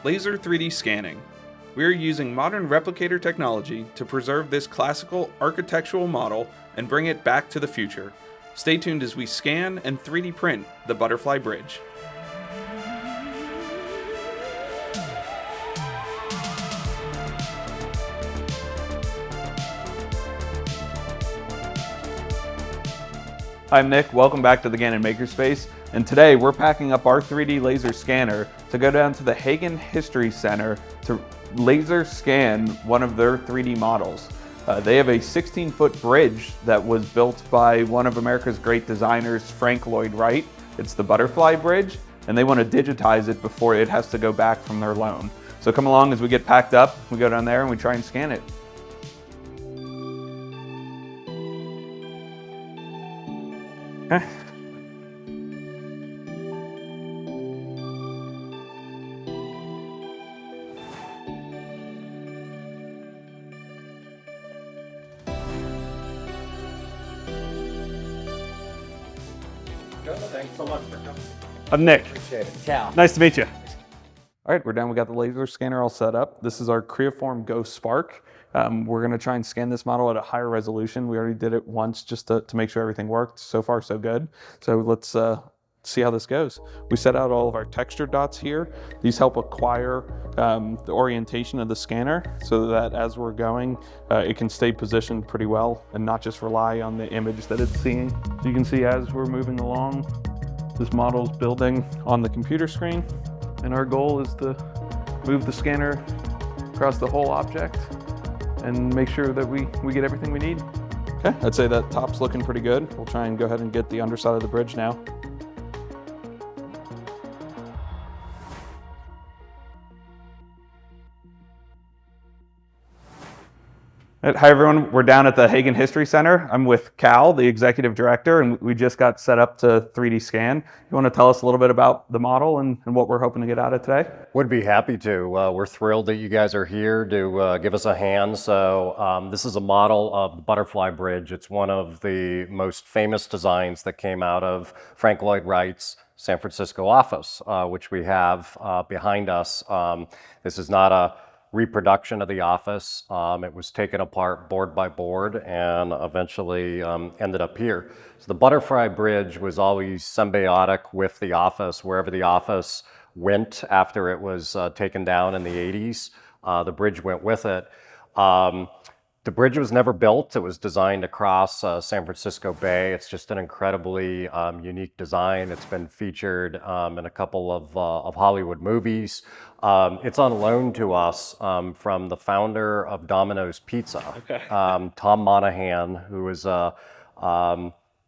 Laser 3D scanning. We are using modern replicator technology to preserve this classical architectural model and bring it back to the future. Stay tuned as we scan and 3D print the Butterfly Bridge. I'm Nick, welcome back to the Gannon Makerspace, and today we're packing up our 3D laser scanner to go down to the Hagen History Center to laser scan one of their 3D models. They have a 16-foot bridge that was built by one of America's great designers, Frank Lloyd Wright. It's the Butterfly Bridge, and they want to digitize it before it has to go back from their loan. So come along as we get packed up, we go down there and we try and scan it. Okay. Thanks so much for coming. I'm Nick. Appreciate it. Ciao. Nice to meet you. All right, we're done. We got the laser scanner all set up. This is our Creaform Go Spark. We're going to try and scan this model at a higher resolution. We already did it once just to make sure everything worked. So far, so good. So let's see how this goes. We set out all of our texture dots here. These help acquire the orientation of the scanner so that as we're going, it can stay positioned pretty well and not just rely on the image that it's seeing. So you can see as we're moving along, this model is building on the computer screen, and our goal is to move the scanner across the whole object and make sure that we get everything we need. Okay, I'd say that top's looking pretty good. We'll try and go ahead and get the underside of the bridge now. Hi everyone, we're down at the Hagen History Center. I'm with Cal, the executive director, and we just got set up to 3D scan. You want to tell us a little bit about the model and what we're hoping to get out of today? Would be happy to. We're thrilled that you guys are here to give us a hand. So this is a model of the Butterfly Bridge. It's one of the most famous designs that came out of Frank Lloyd Wright's San Francisco office, which we have behind us. This is not a reproduction of the office. It was taken apart board by board and eventually ended up here. So the Butterfly Bridge was always symbiotic with the office. Wherever the office went after it was taken down in the 80s, the bridge went with it. The bridge was never built. It was designed across San Francisco Bay. It's just an incredibly unique design. It's been featured in a couple of Hollywood movies. It's on loan to us from the founder of Domino's Pizza, Okay. Tom Monahan, who is a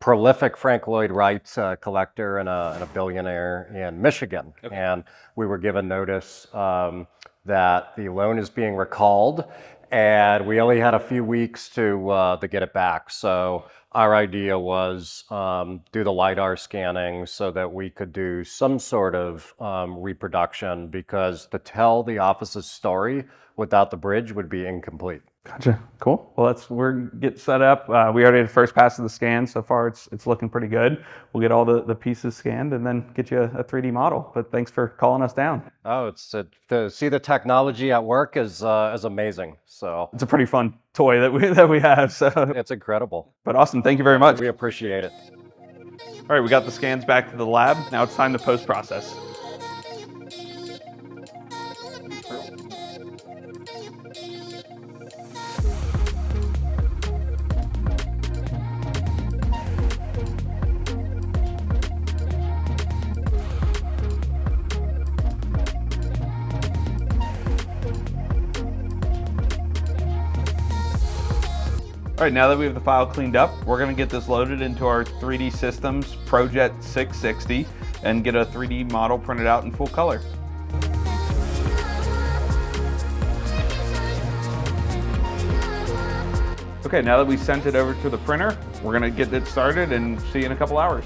prolific Frank Lloyd Wright collector and a billionaire in Michigan. Okay. And we were given notice that the loan is being recalled, and we only had a few weeks to get it back. So our idea was do the LiDAR scanning so that we could do some sort of reproduction, because to tell the office's story without the bridge would be incomplete. Gotcha. Cool. Well, we're getting set up. We already had the first pass of the scan. So far, it's looking pretty good. We'll get all the pieces scanned and then get you a 3D model. But thanks for calling us down. Oh, to see the technology at work is amazing. So It's a pretty fun toy that we have. So, it's incredible. but awesome. Thank you very much. We appreciate it. All right, we got the scans back to the lab. Now it's time to post-process. All right, now that we have the file cleaned up, we're gonna get this loaded into our 3D Systems ProJet 660 and get a 3D model printed out in full color. Okay, now that we sent it over to the printer, we're gonna get it started and see you in a couple hours.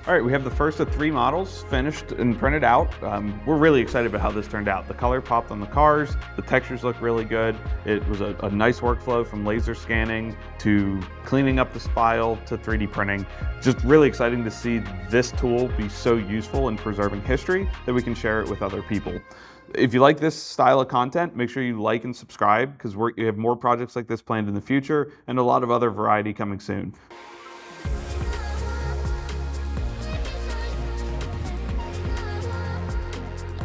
All right, we have the first of 3 models finished and printed out. We're really excited about how this turned out. The color popped on the cars, the textures look really good. It was a nice workflow from laser scanning to cleaning up this file to 3D printing. Just really exciting to see this tool be so useful in preserving history that we can share it with other people. If you like this style of content, make sure you like and subscribe because we have more projects like this planned in the future and a lot of other variety coming soon.